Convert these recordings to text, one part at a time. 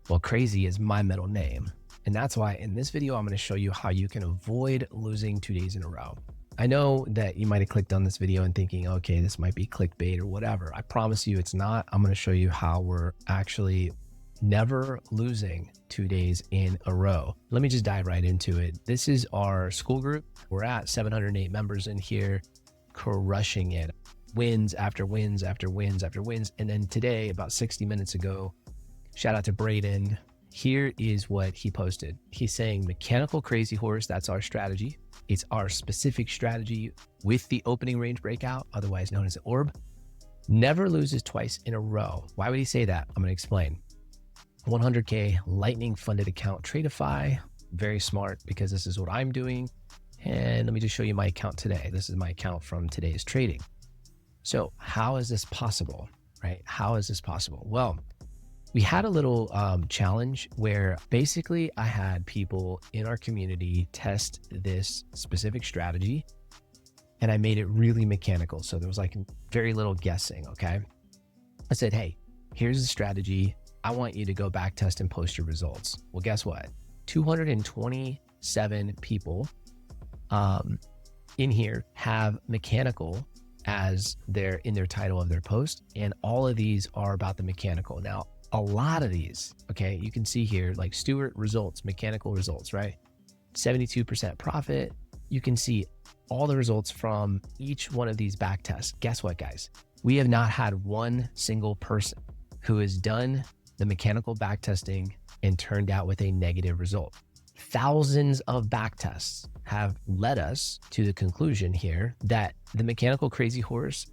Well, crazy is my middle name. And that's why in this video, I'm going to show you how you can avoid losing 2 days in a row. I know that you might have clicked on this video and thinking, okay, this might be clickbait or whatever. I promise you it's not. I'm going to show you how we're actually never losing 2 days in a row. Let me just dive right into it. This is our school group. We're at 708 members in here, crushing it. Wins after wins after wins after wins. And then today, about 60 minutes ago, shout out to Braden. Here is what he posted. He's saying mechanical crazy horse, that's our strategy. It's our specific strategy with the opening range breakout, otherwise known as the ORB. Never loses twice in a row. Why would he say that? I'm gonna explain. 100K lightning funded account, Tradeify. Very smart because this is what I'm doing. And let me just show you my account today. This is my account from today's trading. So how is this possible, right? How is this possible? Well, we had a little challenge where basically I had people in our community test this specific strategy and I made it really mechanical. So there was like very little guessing, okay? I said, hey, here's the strategy. I want you to go back test and post your results. Well, guess what? 227 people in here have mechanical as in their title of their post. And all of these are about the mechanical. Now, a lot of these, okay, you can see here, like Stewart results, mechanical results, right? 72% profit. You can see all the results from each one of these back tests. Guess what, guys? We have not had one single person who has done the mechanical back testing and turned out with a negative result. Thousands of back tests have led us to the conclusion here that the mechanical crazy horse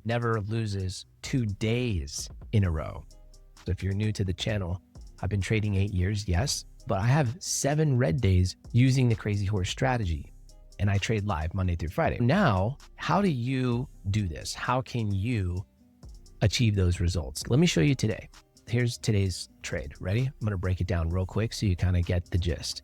never loses 2 days in a row. So if you're new to the channel, I've been trading 8 years, yes, but I have 7 red days using the crazy horse strategy and I trade live Monday through Friday. Now, how do you do this? How can you achieve those results? Let me show you today. Here's today's trade. Ready? I'm going to break it down real quick so you kind of get the gist.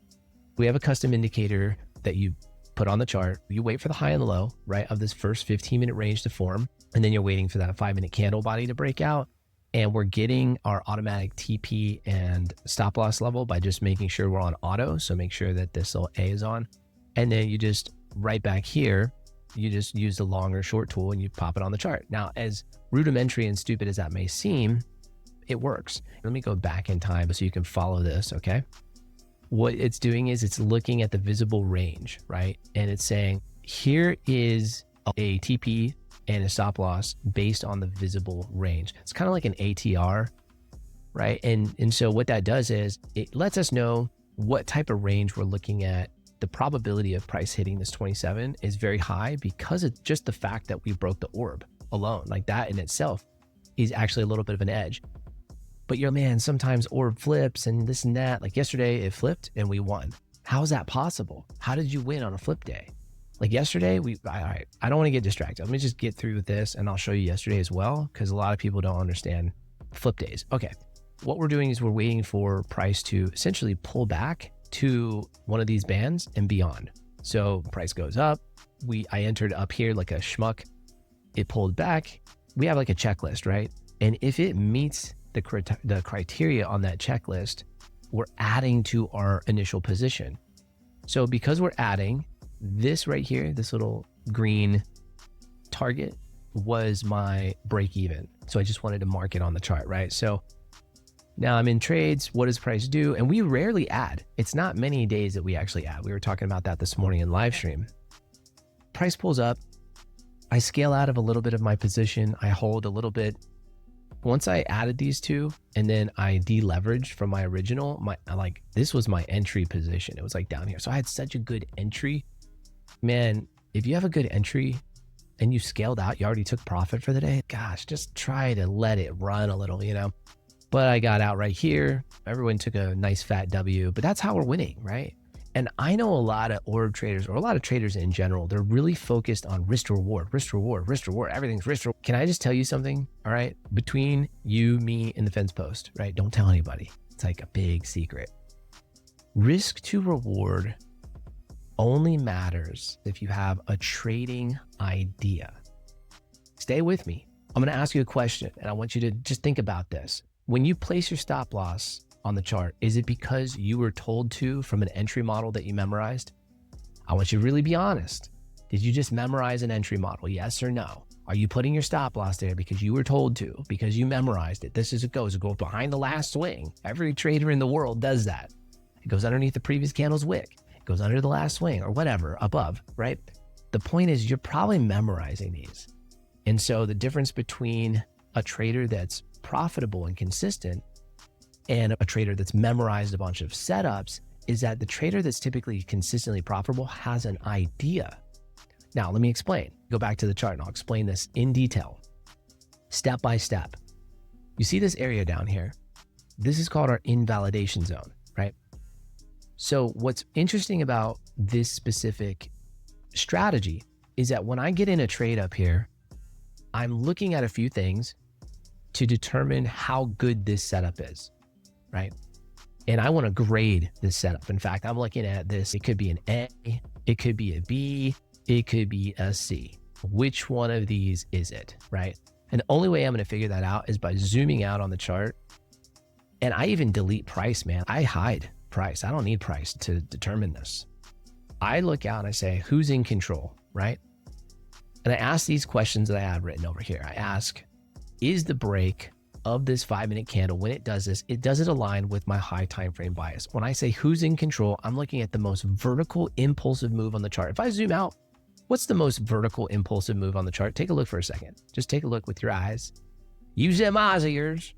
We have a custom indicator that you put on the chart. You wait for the high and the low, right, of this first 15-minute range to form, and then you're waiting for that 5-minute candle body to break out. And we're getting our automatic TP and stop loss level by just making sure we're on auto. So make sure that this little A is on. And then you just right back here, you just use the long or short tool and you pop it on the chart. Now, as rudimentary and stupid as that may seem, it works. Let me go back in time so you can follow this, okay? What it's doing is it's looking at the visible range, right? And it's saying, here is a TP and a stop loss based on the visible range. It's kind of like an ATR, right? And so what that does is it lets us know what type of range we're looking at. The probability of price hitting this 27 is very high because it's just the fact that we broke the orb alone. Like that in itself is actually a little bit of an edge. But man, sometimes orb flips and this and that. Like yesterday it flipped and we won. How is that possible? How did you win on a flip day? Like yesterday, I don't want to get distracted. Let me just get through with this and I'll show you yesterday as well, because a lot of people don't understand flip days. Okay, what we're doing is we're waiting for price to essentially pull back to one of these bands and beyond. So price goes up. I entered up here like a schmuck. It pulled back. We have like a checklist, right? And if it meets the criteria on that checklist, we're adding to our initial position. So because we're adding, this right here, this little green target was my break even. So I just wanted to mark it on the chart, right? So now I'm in trades. What does price do? And we rarely add. It's not many days that we actually add. We were talking about that this morning in live stream. Price pulls up. I scale out of a little bit of my position. I hold a little bit. Once I added these two and then I deleveraged from my original, this was my entry position. It was like down here. So I had such a good entry. Man, if you have a good entry and you scaled out, you already took profit for the day, gosh, just try to let it run a little, But I got out right here. Everyone took a nice fat W, but that's how we're winning, right? And I know a lot of orb traders, or a lot of traders in general, they're really focused on risk to reward, risk to reward, risk to reward, everything's risk to reward. Can I just tell you something? All right, between you, me, and the fence post, right? Don't tell anybody. It's like a big secret. Risk to reward only matters if you have a trading idea. Stay with me. I'm going to ask you a question and I want you to just think about this. When you place your stop loss on the chart? Is it because you were told to from an entry model that you memorized? I want you to really be honest. Did you just memorize an entry model? Yes or no? Are you putting your stop loss there because you were told to, because you memorized it? This is it goes. It goes behind the last swing. Every trader in the world does that. It goes underneath the previous candle's wick. It goes under the last swing or whatever above, right? The point is you're probably memorizing these. And so the difference between a trader that's profitable and consistent and a trader that's memorized a bunch of setups is that the trader that's typically consistently profitable has an idea. Now, let me explain. Go back to the chart and I'll explain this in detail, step by step. You see this area down here? This is called our invalidation zone, right? So what's interesting about this specific strategy is that when I get in a trade up here, I'm looking at a few things to determine how good this setup is, right? And I want to grade this setup. In fact, I'm looking at this. It could be an A, it could be a B, it could be a C. Which one of these is it, right? And the only way I'm going to figure that out is by zooming out on the chart. And I even delete price, man. I hide price. I don't need price to determine this. I look out and I say, who's in control, right? And I ask these questions that I have written over here. I ask, is the break of this 5-minute candle, when it does this, does it align with my high time frame bias? When I say who's in control, I'm looking at the most vertical impulsive move on the chart. If I zoom out, what's the most vertical impulsive move on the chart? Take a look for a second. Just take a look with your eyes. Use them eyes of yours.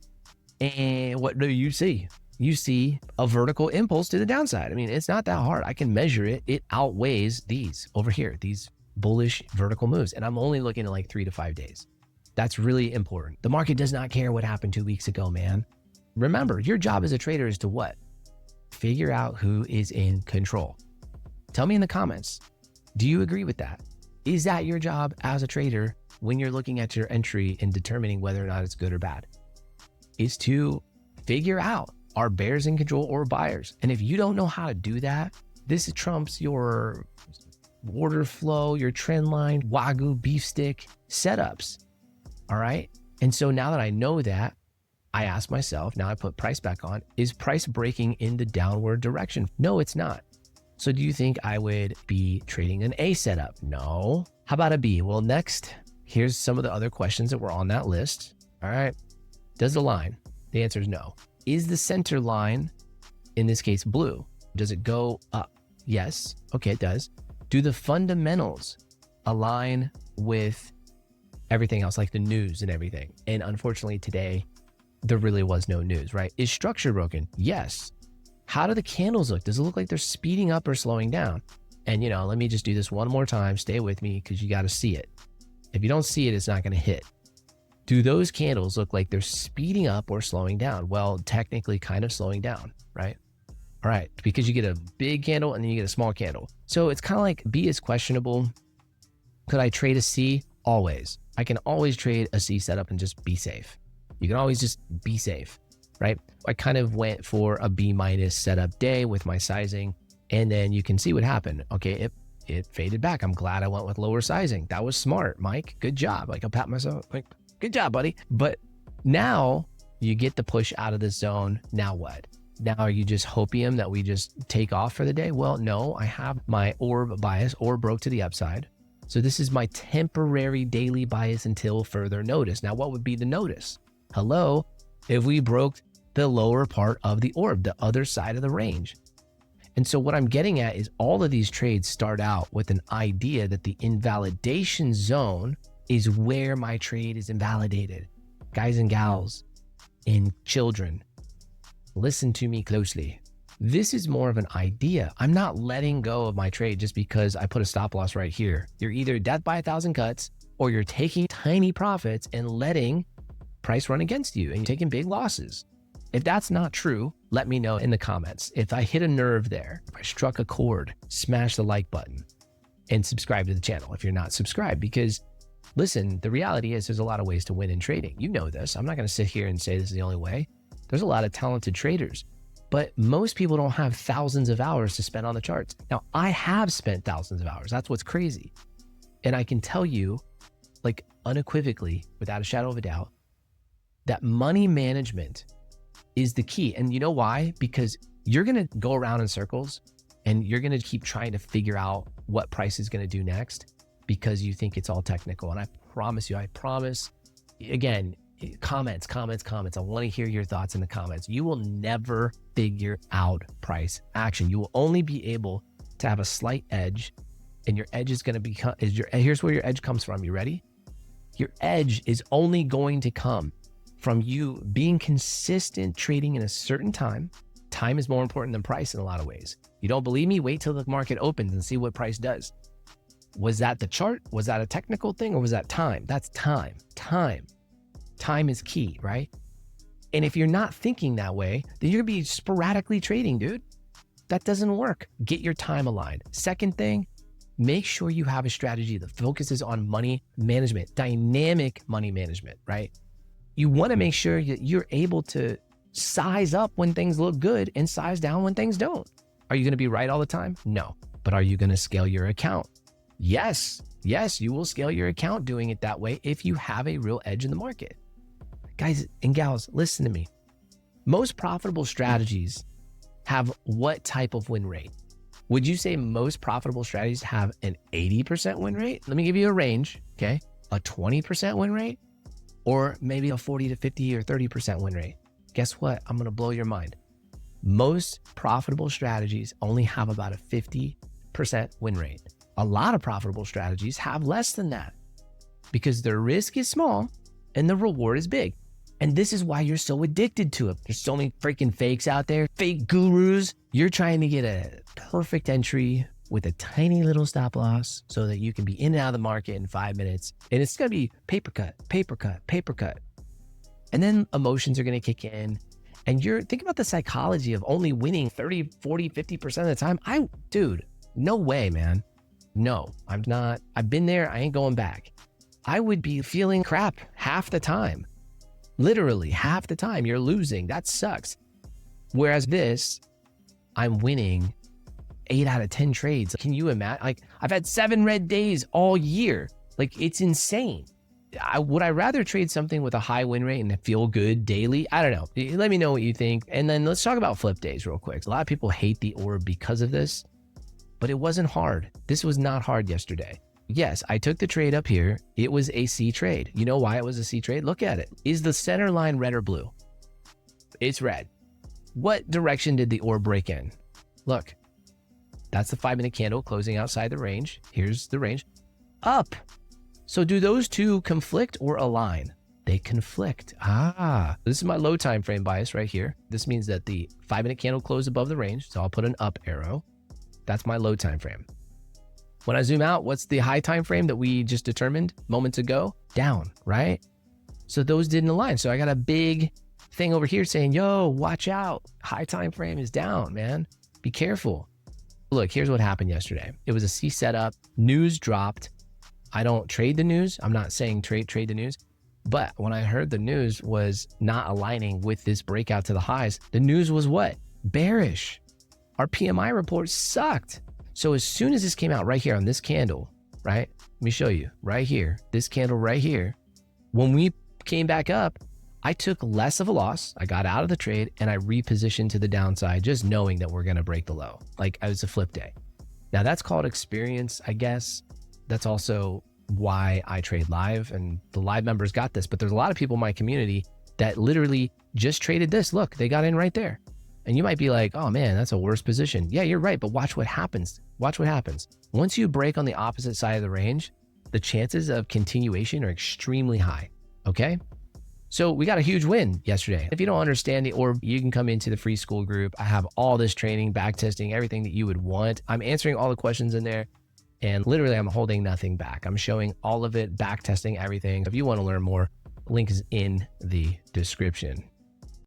And what do you see? You see a vertical impulse to the downside. I mean, it's not that hard. I can measure it. It outweighs these over here, these bullish vertical moves. And I'm only looking at like 3 to 5 days. That's really important. The market does not care what happened 2 weeks ago, man. Remember, your job as a trader is to what? Figure out who is in control. Tell me in the comments, do you agree with that? Is that your job as a trader when you're looking at your entry and determining whether or not it's good or bad? Is to figure out, are bears in control or buyers? And if you don't know how to do that, this trumps your order flow, your trend line, Wagyu beef stick setups. All right. And so now that I know that, I ask myself, now I put price back on, is price breaking in the downward direction? No, it's not. So do you think I would be trading an A setup? No. How about a B? Well, next, here's some of the other questions that were on that list. All right. Does the line? The answer is no. Is the center line, in this case, blue? Does it go up? Yes. Okay, it does. Do the fundamentals align with everything else, like the news and everything? And unfortunately today, there really was no news, right? Is structure broken? Yes. How do the candles look? Does it look like they're speeding up or slowing down? And let me just do this one more time. Stay with me because you got to see it. If you don't see it, it's not going to hit. Do those candles look like they're speeding up or slowing down? Well, technically kind of slowing down, right? All right, because you get a big candle and then you get a small candle. So it's kind of like B is questionable. Could I trade a C? Always. I can always trade a C setup and just be safe. You can always just be safe, right? I kind of went for a B- setup day with my sizing, and then you can see what happened. Okay, it faded back. I'm glad I went with lower sizing. That was smart, Mike. Good job. Like, I'll pat myself, like, good job, buddy. But now you get the push out of the zone. Now what? Now are you just hopium that we just take off for the day? Well, no, I have my ORB bias, or broke to the upside. So this is my temporary daily bias until further notice. Now, what would be the notice? Hello, if we broke the lower part of the orb, the other side of the range. And so what I'm getting at is all of these trades start out with an idea that the invalidation zone is where my trade is invalidated. Guys and gals and children, listen to me closely. This is more of an idea. I'm not letting go of my trade just because I put a stop loss right here. You're either death by 1,000 cuts, or you're taking tiny profits and letting price run against you and you're taking big losses. If that's not true, let me know in the comments. If I hit a nerve there, if I struck a chord, smash the like button and subscribe to the channel if you're not subscribed. Because listen, the reality is there's a lot of ways to win in trading. You know this. I'm not going to sit here and say this is the only way. There's a lot of talented traders, but most people don't have thousands of hours to spend on the charts. Now, I have spent thousands of hours. That's what's crazy. And I can tell you, like, unequivocally, without a shadow of a doubt, that money management is the key. And you know why? Because you're going to go around in circles and you're going to keep trying to figure out what price is going to do next because you think it's all technical. And I promise you, again, comments. I want to hear your thoughts in the comments. You will never figure out price action. You will only be able to have a slight edge, and your edge is going to become, here's where your edge comes from. You ready? Your edge is only going to come from you being consistent trading in a certain time. Time is more important than price in a lot of ways. You don't believe me? Wait till the market opens and see what price does. Was that the chart? Was that a technical thing, or was that time? That's time. Time is key, right? And if you're not thinking that way, then you're gonna be sporadically trading, dude. That doesn't work. Get your time aligned. Second thing, make sure you have a strategy that focuses on money management, dynamic money management, right? You wanna make sure that you're able to size up when things look good and size down when things don't. Are you gonna be right all the time? No. But are you gonna scale your account? Yes, you will scale your account doing it that way if you have a real edge in the market. Guys and gals, listen to me. Most profitable strategies have what type of win rate? Would you say most profitable strategies have an 80% win rate? Let me give you a range, okay? A 20% win rate, or maybe a 40 to 50 or 30% win rate. Guess what? I'm gonna blow your mind. Most profitable strategies only have about a 50% win rate. A lot of profitable strategies have less than that because their risk is small and the reward is big. And this is why you're so addicted to it. There's so many freaking fakes out there, fake gurus. You're trying to get a perfect entry with a tiny little stop loss so that you can be in and out of the market in 5 minutes. And it's gonna be paper cut. And then emotions are gonna kick in. And think about the psychology of only winning 30, 40, 50% of the time. Dude, no way, man. No, I'm not. I've been there. I ain't going back. I would be feeling crap half the time. Literally half the time you're losing. That sucks. Whereas this, I'm winning 8 out of 10 trades. Can you imagine? Like, I've had 7 red days all year. Like, it's insane. Would I rather trade something with a high win rate and feel good daily? I don't know. Let me know what you think. And then let's talk about flip days real quick. A lot of people hate the orb because of this, but it wasn't hard. This was not hard yesterday. Yes, I took the trade up here. It was a C trade. You know why it was a C trade? Look at it. Is the center line red or blue? It's red. What direction did the orb break in? Look, that's the 5-minute candle closing outside the range. Here's the range. Up. So do those two conflict or align? They conflict. This is my low time frame bias right here. This means that the 5-minute candle closed above the range. So I'll put an up arrow. That's my low time frame. When I zoom out, what's the high time frame that we just determined moments ago? Down, right? So those didn't align. So I got a big thing over here saying, yo, watch out. High time frame is down, man. Be careful. Look, here's what happened yesterday. It was a C setup. News dropped. I don't trade the news. I'm not saying trade the news. But when I heard the news was not aligning with this breakout to the highs, the news was what? Bearish. Our PMI report sucked. So as soon as this came out right here on this candle, right? Let me show you right here, this candle right here. When we came back up, I took less of a loss. I got out of the trade and I repositioned to the downside, just knowing that we're going to break the low. Like, it was a flip day. Now that's called experience, I guess. That's also why I trade live, and the live members got this, but there's a lot of people in my community that literally just traded this. Look, they got in right there. And you might be like, oh man, that's a worse position. Yeah, you're right, but watch what happens. Watch what happens. Once you break on the opposite side of the range, the chances of continuation are extremely high, okay? So we got a huge win yesterday. If you don't understand the orb, you can come into the free school group. I have all this training, back testing, everything that you would want. I'm answering all the questions in there, and literally I'm holding nothing back. I'm showing all of it, back testing everything. If you want to learn more, link is in the description.